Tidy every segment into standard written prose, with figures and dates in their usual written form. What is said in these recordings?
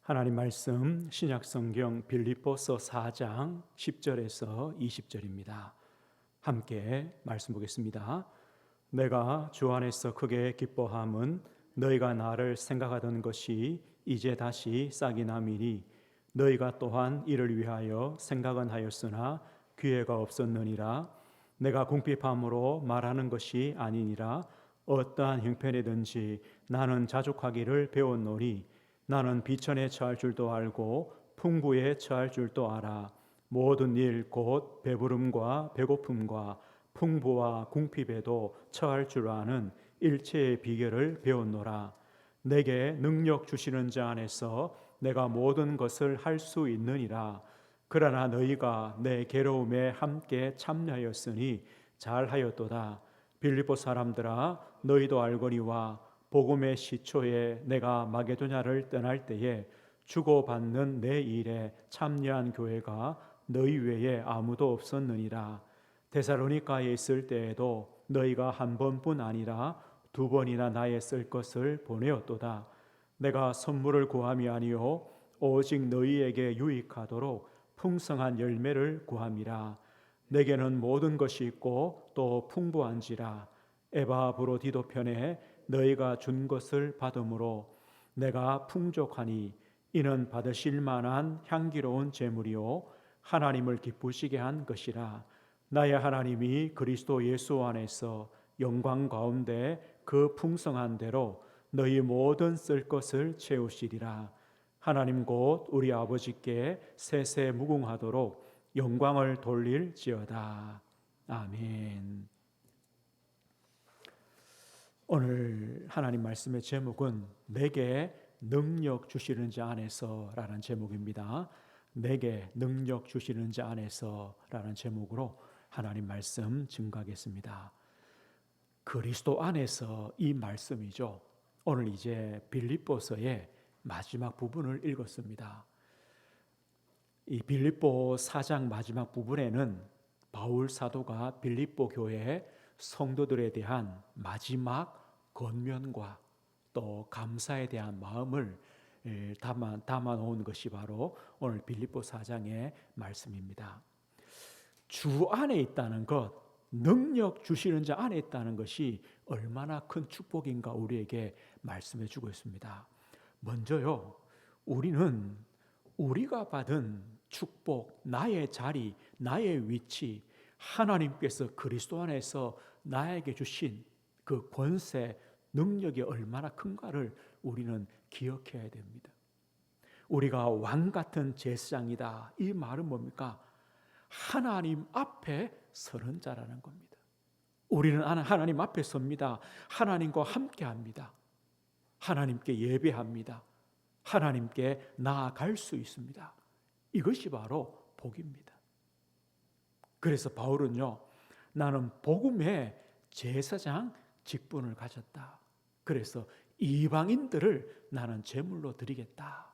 하나님 말씀 신약성경 빌립보서 4장 10절에서 20절입니다. 함께 말씀 보겠습니다. 내가 주 안에서 크게 기뻐함은 너희가 나를 생각하던 것이 이제 다시 싹이 나미니 너희가 또한 이를 위하여 생각은 하였으나 기회가 없었느니라. 내가 궁핍함으로 말하는 것이 아니니라. 어떠한 형편이든지 나는 자족하기를 배웠노니 나는 비천에 처할 줄도 알고 풍부에 처할 줄도 알아. 모든 일 곧 배부름과 배고픔과 풍부와 궁핍에도 처할 줄 아는 일체의 비결을 배웠노라. 내게 능력 주시는 자 안에서 내가 모든 것을 할 수 있느니라. 그러나 너희가 내 괴로움에 함께 참여하였으니 잘하였도다. 빌립보 사람들아, 너희도 알거니와 복음의 시초에 내가 마게도냐를 떠날 때에 주고받는 내 일에 참여한 교회가 너희 외에 아무도 없었느니라. 데살로니가에 있을 때에도 너희가 한 번뿐 아니라 두 번이나 나의 쓸 것을 보내었도다. 내가 선물을 구함이 아니요 오직 너희에게 유익하도록 풍성한 열매를 구함이라. 내게는 모든 것이 있고 또 풍부한지라. 에바브로디도 편에 너희가 준 것을 받음으로 내가 풍족하니 이는 받으실 만한 향기로운 제물이요 하나님을 기쁘시게 한 것이라. 나의 하나님이 그리스도 예수 안에서 영광 가운데 그 풍성한 대로 너희 모든 쓸 것을 채우시리라. 하나님 곧 우리 아버지께 세세 무궁하도록 영광을 돌릴지어다. 아멘. 오늘 하나님 말씀의 제목은 내게 능력 주시는 자 안에서 라는 제목입니다. 내게 능력 주시는 자 안에서 라는 제목으로 하나님 말씀 증거하겠습니다. 그리스도 안에서 이 말씀이죠. 오늘 이제 빌립보서의 마지막 부분을 읽었습니다. 이 빌립보 4장 마지막 부분에는 바울 사도가 빌립보 교회의 성도들에 대한 마지막 권면과 또 감사에 대한 마음을 담아 놓은 것이 바로 오늘 빌립보 4장의 말씀입니다. 주 안에 있다는 것, 능력 주시는 자 안에 있다는 것이 얼마나 큰 축복인가 우리에게 말씀해 주고 있습니다. 먼저요, 우리는 우리가 받은 축복, 나의 자리, 나의 위치, 하나님께서 그리스도 안에서 나에게 주신 그 권세, 능력이 얼마나 큰가를 우리는 기억해야 됩니다. 우리가 왕 같은 제사장이다. 이 말은 뭡니까? 하나님 앞에 서는 자라는 겁니다. 우리는 하나님 앞에 섭니다. 하나님과 함께 합니다. 하나님께 예배합니다. 하나님께 나아갈 수 있습니다. 이것이 바로 복입니다. 그래서 바울은요, 나는 복음의 제사장 직분을 가졌다. 그래서 이방인들을 나는 제물로 드리겠다.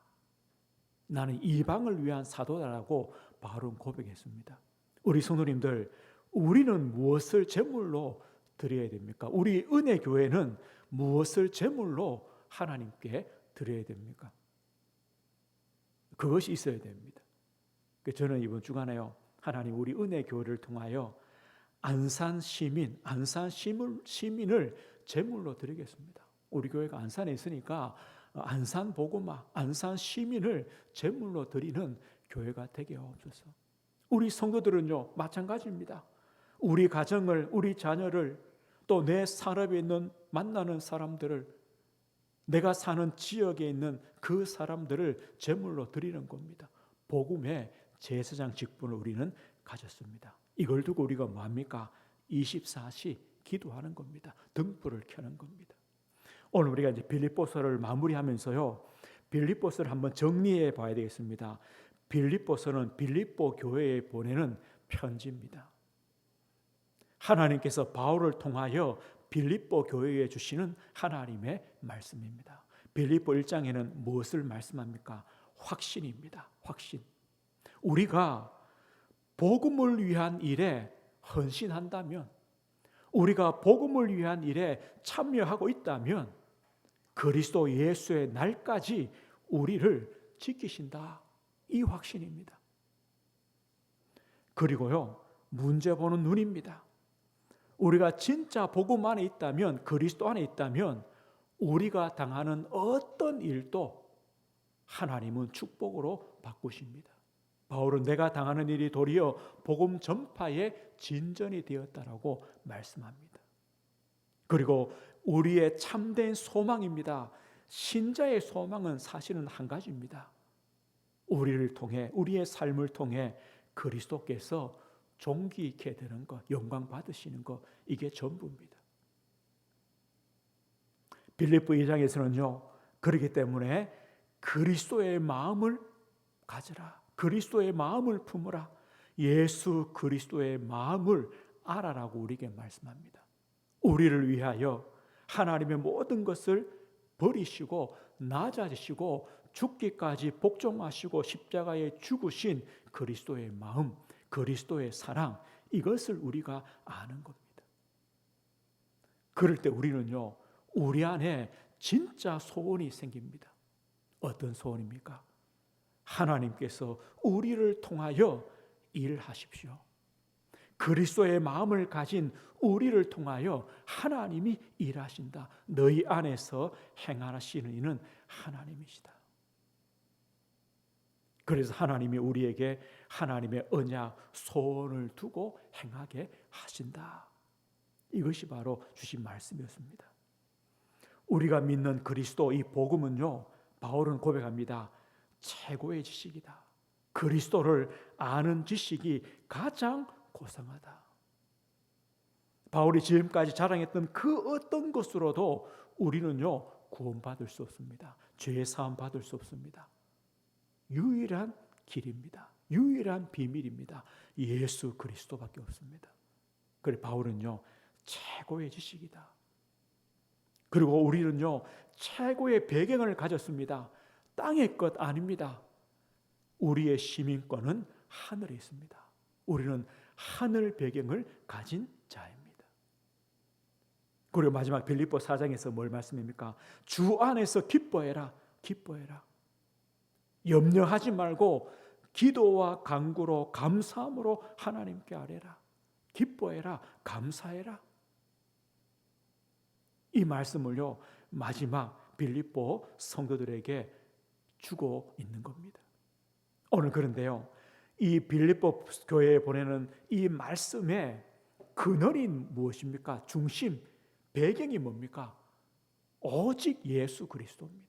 나는 이방을 위한 사도다라고 바울은 고백했습니다. 우리 성도님들, 우리는 무엇을 제물로 드려야 됩니까? 우리 은혜교회는 무엇을 제물로 하나님께 드려야 됩니까? 그것이 있어야 됩니다. 저는 이번 주간에요, 하나님 우리 은혜교회를 통하여 안산 시민을 제물로 드리겠습니다. 우리 교회가 안산에 있으니까 안산 복음화, 안산 시민을 제물로 드리는 교회가 되게 하옵소서. 우리 성도들은요, 마찬가지입니다. 우리 가정을, 우리 자녀를, 또 내 산업에 있는 만나는 사람들을, 내가 사는 지역에 있는 그 사람들을 제물로 드리는 겁니다. 복음의 제사장 직분을 우리는 가졌습니다. 이걸 두고 우리가 뭐합니까? 24시 기도하는 겁니다. 등불을 켜는 겁니다. 오늘 우리가 이제 빌립보서를 마무리하면서요, 빌립보서를 한번 정리해 봐야 되겠습니다. 빌립보서는 빌립보 교회에 보내는 편지입니다. 하나님께서 바울을 통하여 빌립보 교회에 주시는 하나님의 말씀입니다. 빌립보 1장에는 무엇을 말씀합니까? 확신입니다. 확신. 우리가 복음을 위한 일에 헌신한다면, 우리가 복음을 위한 일에 참여하고 있다면 그리스도 예수의 날까지 우리를 지키신다. 이 확신입니다. 그리고요, 문제 보는 눈입니다. 우리가 진짜 복음 안에 있다면, 그리스도 안에 있다면 우리가 당하는 어떤 일도 하나님은 축복으로 바꾸십니다. 바울은 내가 당하는 일이 도리어 복음 전파의 진전이 되었다라고 말씀합니다. 그리고 우리의 참된 소망입니다. 신자의 소망은 사실은 한 가지입니다. 우리를 통해, 우리의 삶을 통해 그리스도께서 존귀 있게 되는 것, 영광 받으시는 것, 이게 전부입니다. 빌립보 2장에서는요, 그렇기 때문에 그리스도의 마음을 가져라, 그리스도의 마음을 품으라, 예수 그리스도의 마음을 알아라고 우리에게 말씀합니다. 우리를 위하여 하나님의 모든 것을 버리시고 낮아지시고 죽기까지 복종하시고 십자가에 죽으신 그리스도의 마음, 그리스도의 사랑, 이것을 우리가 아는 겁니다. 그럴 때 우리는요, 우리 안에 진짜 소원이 생깁니다. 어떤 소원입니까? 하나님께서 우리를 통하여 일하십시오. 그리스도의 마음을 가진 우리를 통하여 하나님이 일하신다. 너희 안에서 행하시는 이는 하나님이시다. 그래서 하나님이 우리에게 하나님의 언약, 소원을 두고 행하게 하신다. 이것이 바로 주신 말씀이었습니다. 우리가 믿는 그리스도, 이 복음은요, 바울은 고백합니다. 최고의 지식이다. 그리스도를 아는 지식이 가장 고상하다. 바울이 지금까지 자랑했던 그 어떤 것으로도 우리는요, 구원받을 수 없습니다. 죄 사함 받을 수 없습니다. 유일한 길입니다. 유일한 비밀입니다. 예수 그리스도밖에 없습니다. 그래 바울은요, 최고의 지식이다. 그리고 우리는요, 최고의 배경을 가졌습니다. 땅의 것 아닙니다. 우리의 시민권은 하늘에 있습니다. 우리는 하늘 배경을 가진 자입니다. 그리고 마지막 빌립보 4장에서 뭘 말씀입니까? 주 안에서 기뻐해라, 기뻐해라. 염려하지 말고 기도와 간구로 감사함으로 하나님께 아뢰라. 기뻐해라, 감사해라. 이 말씀을요, 마지막 빌립보 성도들에게 주고 있는 겁니다. 오늘 그런데요, 이 빌립보 교회에 보내는 이 말씀의 근원이 무엇입니까? 중심, 배경이 뭡니까? 오직 예수 그리스도입니다.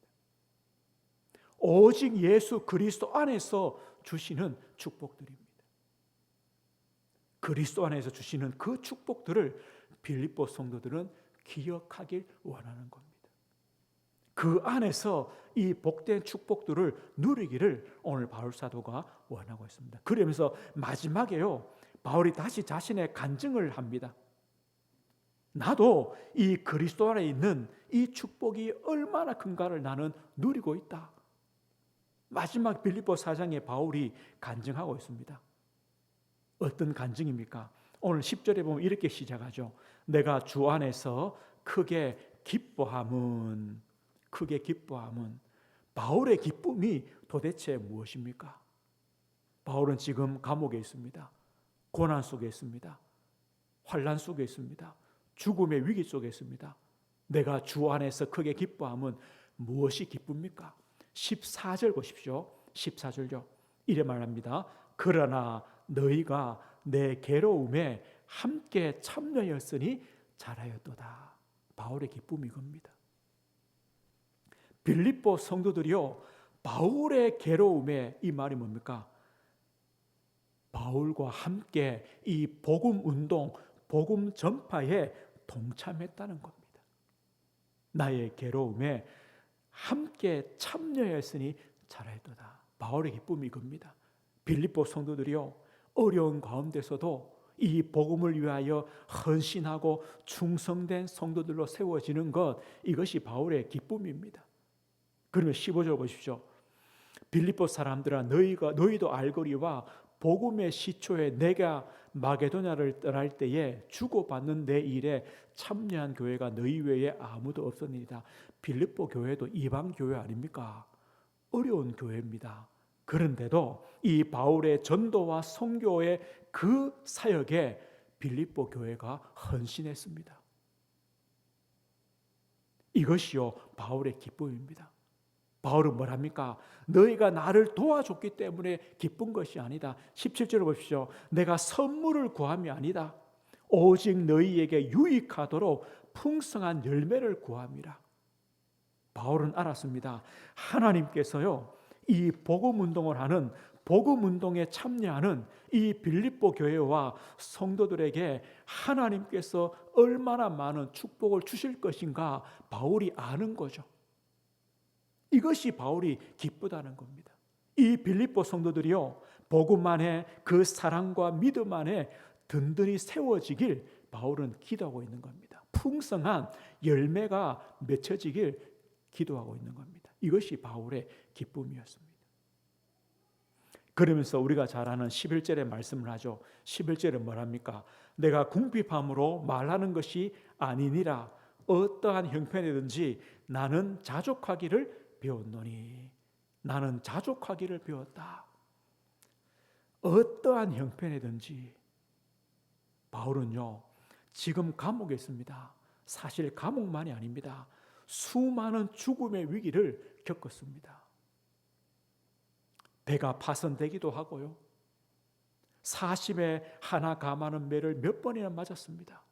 오직 예수 그리스도 안에서 주시는 축복들입니다. 그리스도 안에서 주시는 그 축복들을 빌립보 성도들은 기억하길 원하는 겁니다. 그 안에서 이 복된 축복들을 누리기를 오늘 바울 사도가 원하고 있습니다. 그러면서 마지막에요, 바울이 다시 자신의 간증을 합니다. 나도 이 그리스도 안에 있는 이 축복이 얼마나 큰가를 나는 누리고 있다. 마지막 빌립보 4장에 바울이 간증하고 있습니다. 어떤 간증입니까? 오늘 10절에 보면 이렇게 시작하죠. 내가 주 안에서 크게 기뻐함은, 크게 기뻐함은, 바울의 기쁨이 도대체 무엇입니까? 바울은 지금 감옥에 있습니다. 고난 속에 있습니다. 환난 속에 있습니다. 죽음의 위기 속에 있습니다. 내가 주 안에서 크게 기뻐함은 무엇이 기쁩니까? 14절 보십시오. 14절요. 이래 말합니다. 그러나 너희가 내 괴로움에 함께 참여하였으니 잘하였도다. 바울의 기쁨이 이겁니다. 빌립보 성도들이요, 바울의 괴로움에, 이 말이 뭡니까? 바울과 함께 이 복음 운동, 복음 전파에 동참했다는 겁니다. 나의 괴로움에 함께 참여했으니 잘하였도다. 바울의 기쁨이 이겁니다. 빌립보 성도들이요, 어려운 가운데서도 이 복음을 위하여 헌신하고 충성된 성도들로 세워지는 것, 이것이 바울의 기쁨입니다. 그러면 15절 보십시오. 빌립보 사람들아, 너희도 알거리와 복음의 시초에 내가 마게도냐를 떠날 때에 주고받는 내 일에 참여한 교회가 너희 외에 아무도 없었느니라. 빌립보 교회도 이방 교회 아닙니까? 어려운 교회입니다. 그런데도 이 바울의 전도와 선교의 그 사역에 빌립보 교회가 헌신했습니다. 이것이요 바울의 기쁨입니다. 바울은 뭐랍니까? 너희가 나를 도와줬기 때문에 기쁜 것이 아니다. 17절을 보십시오. 내가 선물을 구함이 아니다. 오직 너희에게 유익하도록 풍성한 열매를 구함이라. 바울은 알았습니다. 하나님께서요 이 복음 운동을 하는, 복음 운동에 참여하는 이 빌립보 교회와 성도들에게 하나님께서 얼마나 많은 축복을 주실 것인가 바울이 아는 거죠. 이것이 바울이 기쁘다는 겁니다. 이 빌립보 성도들이요 복음 안에 그 사랑과 믿음 안에 든든히 세워지길 바울은 기도하고 있는 겁니다. 풍성한 열매가 맺혀지길 기도하고 있는 겁니다. 이것이 바울의 기쁨이었습니다. 그러면서 우리가 잘 아는 11절의 말씀을 하죠. 11절은 뭐랍니까? 내가 궁핍함으로 말하는 것이 아니니라. 어떠한 형편이든지 나는 자족하기를 배웠노니. 나는 자족하기를 배웠다. 어떠한 형편이든지. 바울은요 지금 감옥에 있습니다. 사실 감옥만이 아닙니다. 수많은 죽음의 위기를 겪었습니다. 배가 파손되기도 하고요. 40에 하나 감하는 매를 몇 번이나 맞았습니다.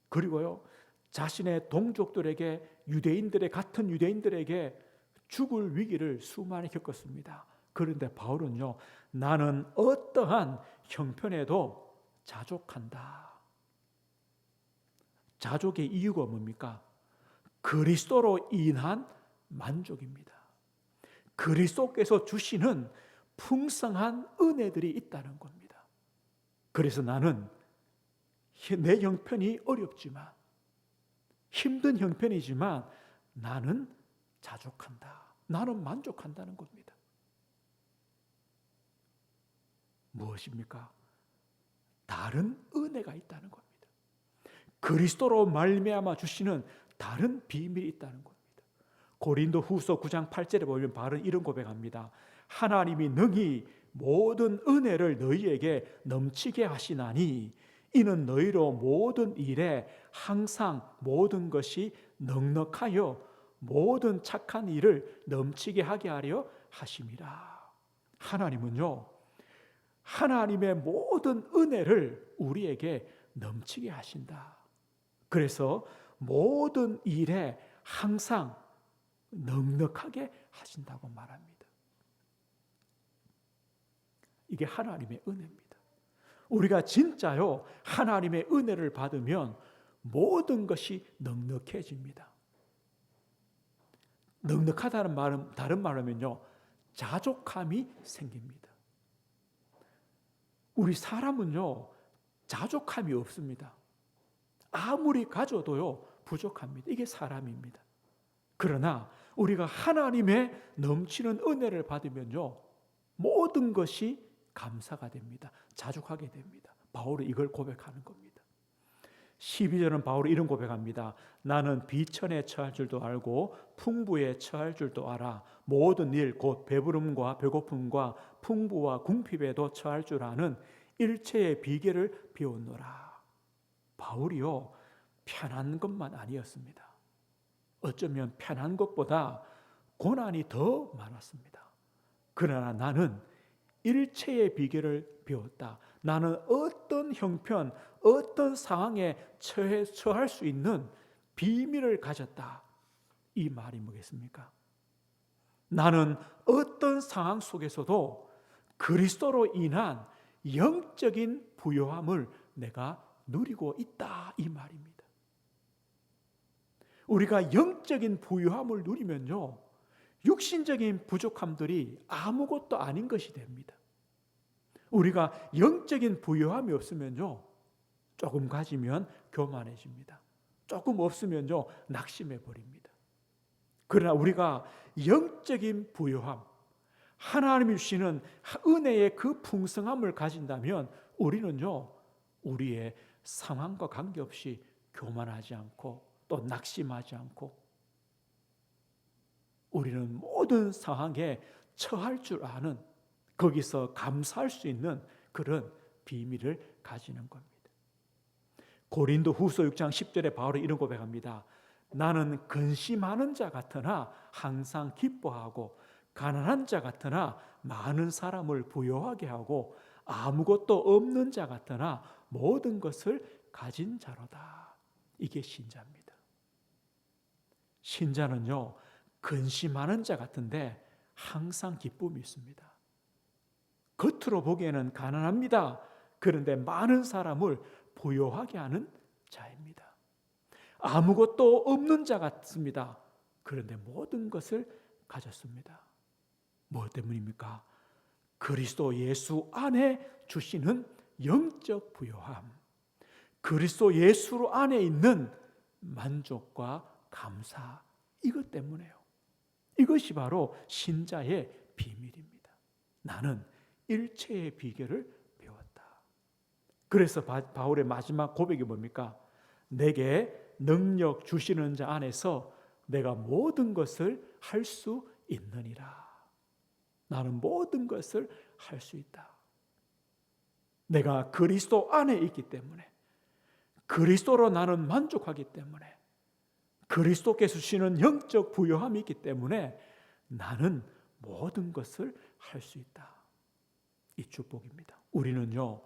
그리고요 자신의 동족들에게, 유대인들의 같은 유대인들에게 죽을 위기를 수많이 겪었습니다. 그런데 바울은요 나는 어떠한 형편에도 자족한다. 자족의 이유가 뭡니까? 그리스도로 인한 만족입니다. 그리스도께서 주시는 풍성한 은혜들이 있다는 겁니다. 그래서 나는 내 형편이 어렵지만, 힘든 형편이지만 나는 자족한다. 나는 만족한다는 겁니다. 무엇입니까? 다른 은혜가 있다는 겁니다. 그리스도로 말미암아 주시는 다른 비밀이 있다는 겁니다. 고린도 후서 9장 8절에 보면 바울은 이런 고백합니다. 하나님이 능히 모든 은혜를 너희에게 넘치게 하시나니 이는 너희로 모든 일에 항상 모든 것이 넉넉하여 모든 착한 일을 넘치게 하게 하려 하심이라. 하나님은요 하나님의 모든 은혜를 우리에게 넘치게 하신다. 그래서 모든 일에 항상 넉넉하게 하신다고 말합니다. 이게 하나님의 은혜입니다. 우리가 진짜요 하나님의 은혜를 받으면 모든 것이 넉넉해집니다. 넉넉하다는 말은 다른 말로 하면요 자족함이 생깁니다. 우리 사람은요 자족함이 없습니다. 아무리 가져도요 부족합니다. 이게 사람입니다. 그러나 우리가 하나님의 넘치는 은혜를 받으면요 모든 것이 감사가 됩니다. 자족하게 됩니다. 바울은 이걸 고백하는 겁니다. 12절은 바울이 이런 고백합니다. 나는 비천에 처할 줄도 알고 풍부에 처할 줄도 알아. 모든 일 곧 배부름과 배고픔과 풍부와 궁핍에도 처할 줄 아는 일체의 비결을 배웠노라. 바울이요 편한 것만 아니었습니다. 어쩌면 편한 것보다 고난이 더 많았습니다. 그러나 나는 일체의 비결을 배웠다. 나는 어떤 형편, 어떤 상황에 처할 수 있는 비밀을 가졌다. 이 말이 뭐겠습니까? 나는 어떤 상황 속에서도 그리스도로 인한 영적인 부요함을 내가 누리고 있다. 이 말입니다. 우리가 영적인 부유함을 누리면요 육신적인 부족함들이 아무것도 아닌 것이 됩니다. 우리가 영적인 부유함이 없으면요 조금 가지면 교만해집니다. 조금 없으면요 낙심해 버립니다. 그러나 우리가 영적인 부유함, 하나님이 주시는 은혜의 그 풍성함을 가진다면 우리는요 우리의 상황과 관계없이 교만하지 않고 또 낙심하지 않고 우리는 모든 상황에 처할 줄 아는, 거기서 감사할 수 있는 그런 비밀을 가지는 겁니다. 고린도 후서 6장 10절에 바울이 이런 고백합니다. 나는 근심하는 자 같으나 항상 기뻐하고 가난한 자 같으나 많은 사람을 부요하게 하고 아무것도 없는 자 같으나 모든 것을 가진 자로다. 이게 신자입니다. 신자는요, 근심하는 자 같은데 항상 기쁨이 있습니다. 겉으로 보기에는 가난합니다. 그런데 많은 사람을 부요하게 하는 자입니다. 아무것도 없는 자 같습니다. 그런데 모든 것을 가졌습니다. 무엇 때문입니까? 그리스도 예수 안에 주시는 영적 부요함, 그리스도 예수 안에 있는 만족과 감사, 이것 때문에요. 이것이 바로 신자의 비밀입니다. 나는 일체의 비결을 배웠다. 그래서 바울의 마지막 고백이 뭡니까? 내게 능력 주시는 자 안에서 내가 모든 것을 할 수 있느니라. 나는 모든 것을 할 수 있다. 내가 그리스도 안에 있기 때문에, 그리스도로 나는 만족하기 때문에, 그리스도께서 주시는 영적 부요함이 있기 때문에 나는 모든 것을 할 수 있다. 이 축복입니다. 우리는요,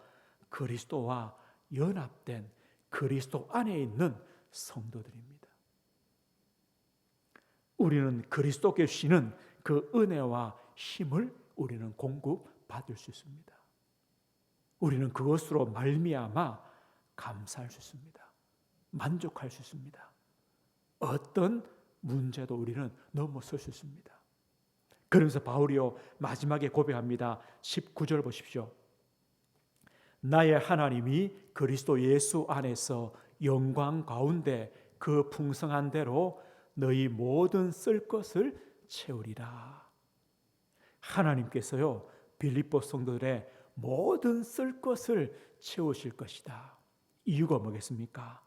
그리스도와 연합된 그리스도 안에 있는 성도들입니다. 우리는 그리스도께서 주시는 그 은혜와 힘을 우리는 공급받을 수 있습니다. 우리는 그것으로 말미암아 감사할 수 있습니다. 만족할 수 있습니다. 어떤 문제도 우리는 넘어설 수 있습니다. 그러면서 바울이요, 마지막에 고백합니다. 19절 보십시오. 나의 하나님이 그리스도 예수 안에서 영광 가운데 그 풍성한 대로 너희 모든 쓸 것을 채우리라. 하나님께서요, 빌립보 성도들의 모든 쓸 것을 채우실 것이다. 이유가 뭐겠습니까?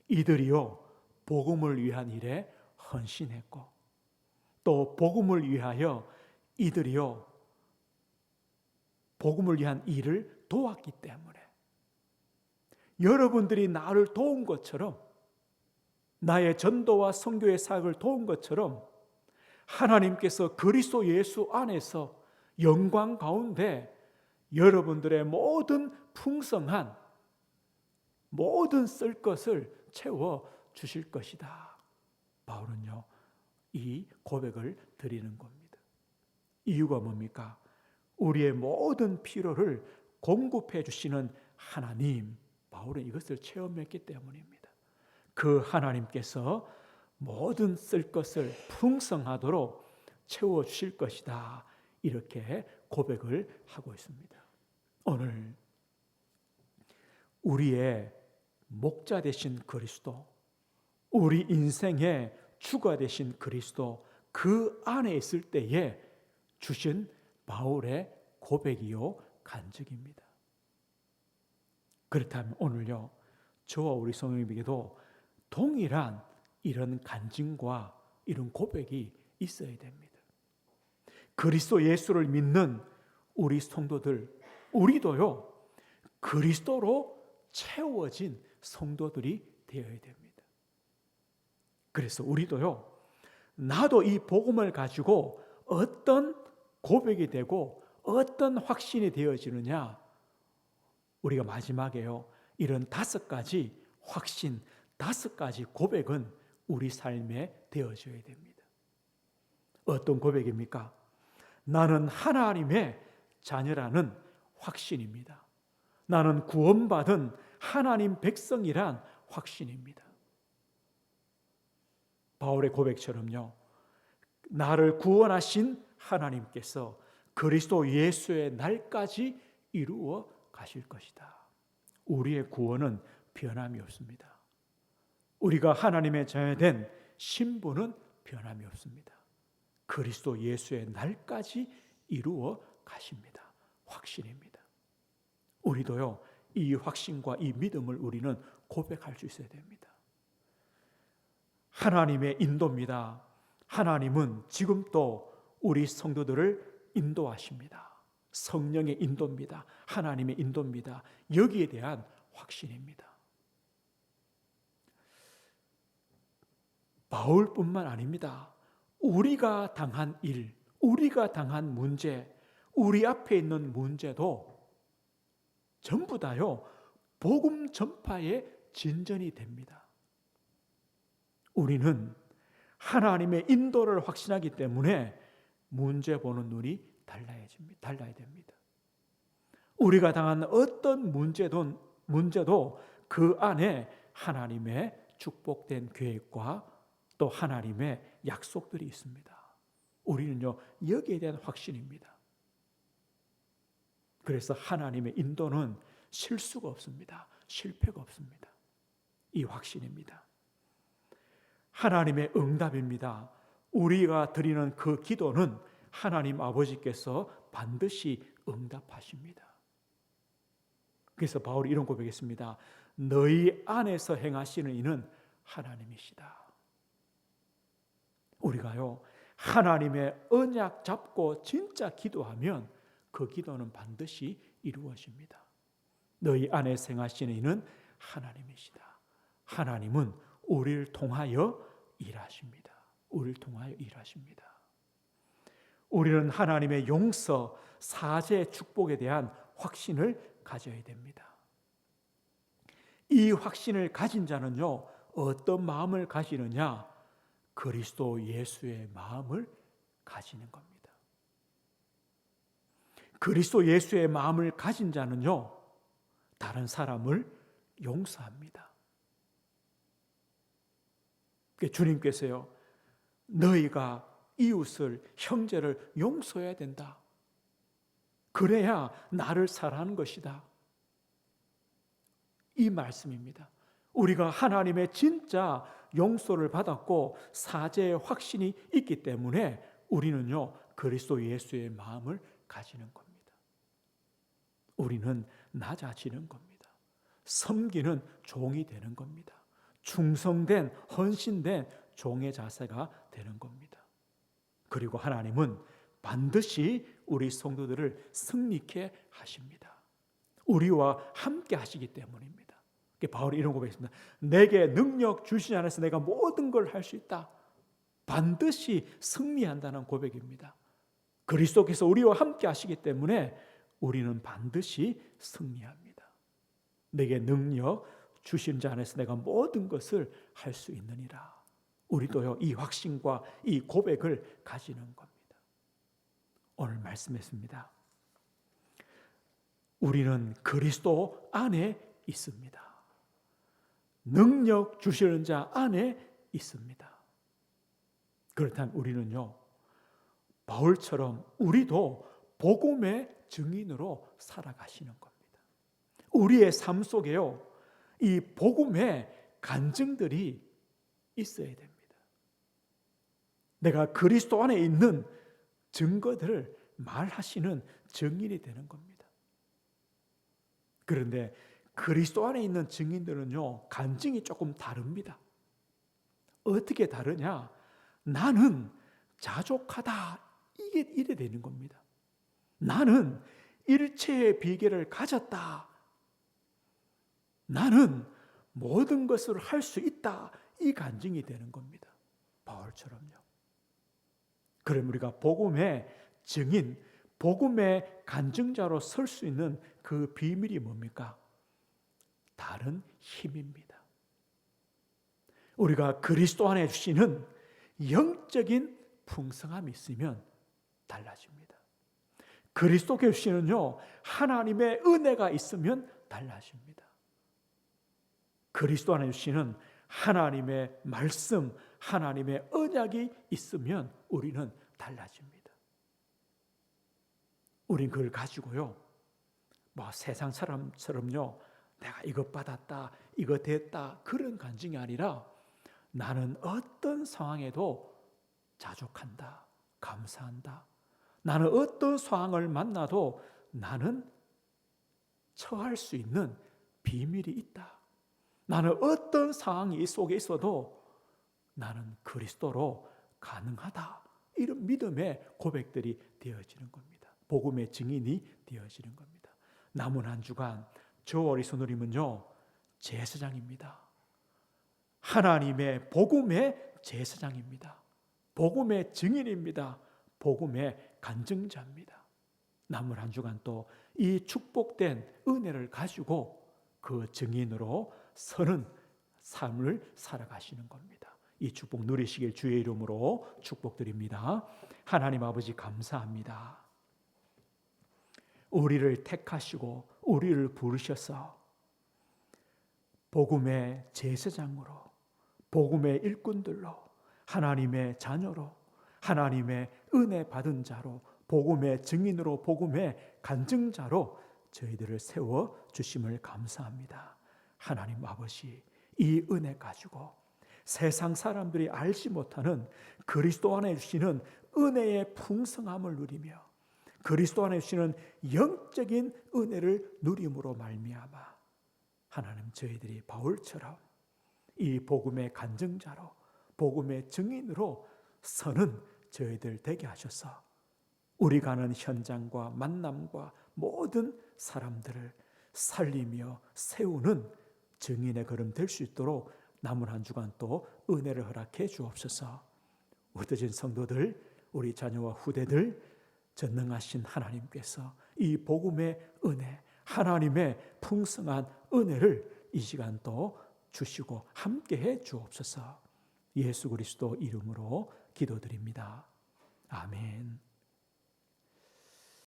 이들이요, 복음을 위한 일에 헌신했고, 또 복음을 위하여 이들이요, 복음을 위한 일을 도왔기 때문에, 여러분들이 나를 도운 것처럼, 나의 전도와 선교의 사역을 도운 것처럼 하나님께서 그리스도 예수 안에서 영광 가운데 여러분들의 모든 풍성한 모든 쓸 것을 채워 주실 것이다. 바울은요, 이 고백을 드리는 겁니다. 이유가 뭡니까? 우리의 모든 필요를 공급해 주시는 하나님, 바울은 이것을 체험했기 때문입니다. 그 하나님께서 모든 쓸 것을 풍성하도록 채워 주실 것이다. 이렇게 고백을 하고 있습니다. 오늘 우리의 목자 되신 그리스도, 우리 인생의 주가 되신 그리스도, 그 안에 있을 때에 주신 바울의 고백이요, 간증입니다. 그렇다면 오늘요, 저와 우리 성도님에게도 동일한 이런 간증과 이런 고백이 있어야 됩니다. 그리스도 예수를 믿는 우리 성도들, 우리도요, 그리스도로 채워진 성도들이 되어야 됩니다. 그래서 우리도요, 나도 이 복음을 가지고 어떤 고백이 되고 어떤 확신이 되어지느냐, 우리가 마지막에요, 이런 5가지 확신, 5가지 고백은 우리 삶에 되어져야 됩니다. 어떤 고백입니까? 나는 하나님의 자녀라는 확신입니다. 나는 구원받은 하나님 백성이란 확신입니다. 바울의 고백처럼요, 나를 구원하신 하나님께서 그리스도 예수의 날까지 이루어 가실 것이다. 우리의 구원은 변함이 없습니다. 우리가 하나님의 자녀된 신분은 변함이 없습니다. 그리스도 예수의 날까지 이루어 가십니다. 확신입니다. 우리도요, 이 확신과 이 믿음을 우리는 고백할 수 있어야 됩니다. 하나님의 인도입니다. 하나님은 지금도 우리 성도들을 인도하십니다. 성령의 인도입니다. 하나님의 인도입니다. 여기에 대한 확신입니다. 바울뿐만 아닙니다. 우리가 당한 일, 우리가 당한 문제, 우리 앞에 있는 문제도 전부 다요 복음 전파의 진전이 됩니다. 우리는 하나님의 인도를 확신하기 때문에 문제 보는 눈이 달라야 됩니다. 우리가 당한 어떤 문제도 그 안에 하나님의 축복된 계획과 또 하나님의 약속들이 있습니다. 우리는요 여기에 대한 확신입니다. 그래서 하나님의 인도는 실수가 없습니다. 실패가 없습니다. 이 확신입니다. 하나님의 응답입니다. 우리가 드리는 그 기도는 하나님 아버지께서 반드시 응답하십니다. 그래서 바울이 이런 고백했습니다. 너희 안에서 행하시는 이는 하나님이시다. 우리가요 하나님의 언약 잡고 진짜 기도하면 그 기도는 반드시 이루어집니다. 너희 안에서 행하시는 이는 하나님이시다. 하나님은 우리를 통하여 일하십니다. 우리를 통하여 일하십니다. 우리는 하나님의 용서, 사죄, 축복에 대한 확신을 가져야 됩니다. 이 확신을 가진 자는요 어떤 마음을 가지느냐? 그리스도 예수의 마음을 가지는 겁니다. 그리스도 예수의 마음을 가진 자는요 다른 사람을 용서합니다. 주님께서요 너희가 이웃을, 형제를 용서해야 된다. 그래야 나를 사랑하는 것이다. 이 말씀입니다. 우리가 하나님의 진짜 용서를 받았고 사죄의 확신이 있기 때문에 우리는요 그리스도 예수의 마음을 가지는 겁니다. 우리는 낮아지는 겁니다. 섬기는 종이 되는 겁니다. 충성된, 헌신된 종의 자세가 되는 겁니다. 그리고 하나님은 반드시 우리 성도들을 승리케 하십니다. 우리와 함께 하시기 때문입니다. 바울이 이런 고백했습니다. 내게 능력 주신 안에서 내가 모든 걸 할 수 있다. 반드시 승리한다는 고백입니다. 그리스도께서 우리와 함께 하시기 때문에 우리는 반드시 승리합니다. 내게 능력 주신 자 안에서 내가 모든 것을 할 수 있느니라. 우리도요 이 확신과 이 고백을 가지는 겁니다. 오늘 말씀했습니다. 우리는 그리스도 안에 있습니다. 능력 주시는 자 안에 있습니다. 그렇다면 우리는요 바울처럼 우리도 복음의 증인으로 살아가시는 겁니다. 우리의 삶 속에요 이 복음의 간증들이 있어야 됩니다. 내가 그리스도 안에 있는 증거들을 말하시는 증인이 되는 겁니다. 그런데 그리스도 안에 있는 증인들은요 간증이 조금 다릅니다. 어떻게 다르냐? 나는 자족하다 이래 되는 겁니다. 나는 일체의 비결을 가졌다. 나는 모든 것을 할 수 있다. 이 간증이 되는 겁니다. 바울처럼요. 그럼 우리가 복음의 증인, 복음의 간증자로 설 수 있는 그 비밀이 뭡니까? 다른 힘입니다. 우리가 그리스도 안에 주시는 영적인 풍성함이 있으면 달라집니다. 그리스도께 주시는요 하나님의 은혜가 있으면 달라집니다. 그리스도 안에 주시는 하나님의 말씀, 하나님의 언약이 있으면 우리는 달라집니다. 우린 그걸 가지고요 세상 사람처럼요 내가 이것 받았다, 이거 됐다 그런 간증이 아니라 나는 어떤 상황에도 자족한다, 감사한다. 나는 어떤 상황을 만나도 나는 처할 수 있는 비밀이 있다. 나는 어떤 상황이 속에 있어도 나는 그리스도로 가능하다. 이런 믿음의 고백들이 되어지는 겁니다. 복음의 증인이 되어지는 겁니다. 남은 한 주간 저 어리소노림은요, 제사장입니다. 하나님의 복음의 제사장입니다. 복음의 증인입니다. 복음의 간증자입니다. 남은 한 주간 또 이 축복된 은혜를 가지고 그 증인으로 서는 삶을 살아가시는 겁니다. 이 축복 누리시길 주의 이름으로 축복드립니다. 하나님 아버지 감사합니다. 우리를 택하시고 우리를 부르셔서 복음의 제사장으로, 복음의 일꾼들로, 하나님의 자녀로, 하나님의 은혜 받은 자로, 복음의 증인으로, 복음의 간증자로 저희들을 세워 주심을 감사합니다. 하나님 아버지, 이 은혜 가지고 세상 사람들이 알지 못하는 그리스도 안에 주시는 은혜의 풍성함을 누리며 그리스도 안에 주시는 영적인 은혜를 누림으로 말미암아 하나님, 저희들이 바울처럼 이 복음의 간증자로, 복음의 증인으로 서는 저희들 되게 하셔서 우리 가는 현장과 만남과 모든 사람들을 살리며 세우는 증인의 걸음 될 수 있도록 남은 한 주간 또 은혜를 허락해 주옵소서. 얻어진 성도들, 우리 자녀와 후대들, 전능하신 하나님께서 이 복음의 은혜, 하나님의 풍성한 은혜를 이 시간 또 주시고 함께해 주옵소서. 예수 그리스도 이름으로 기도드립니다. 아멘.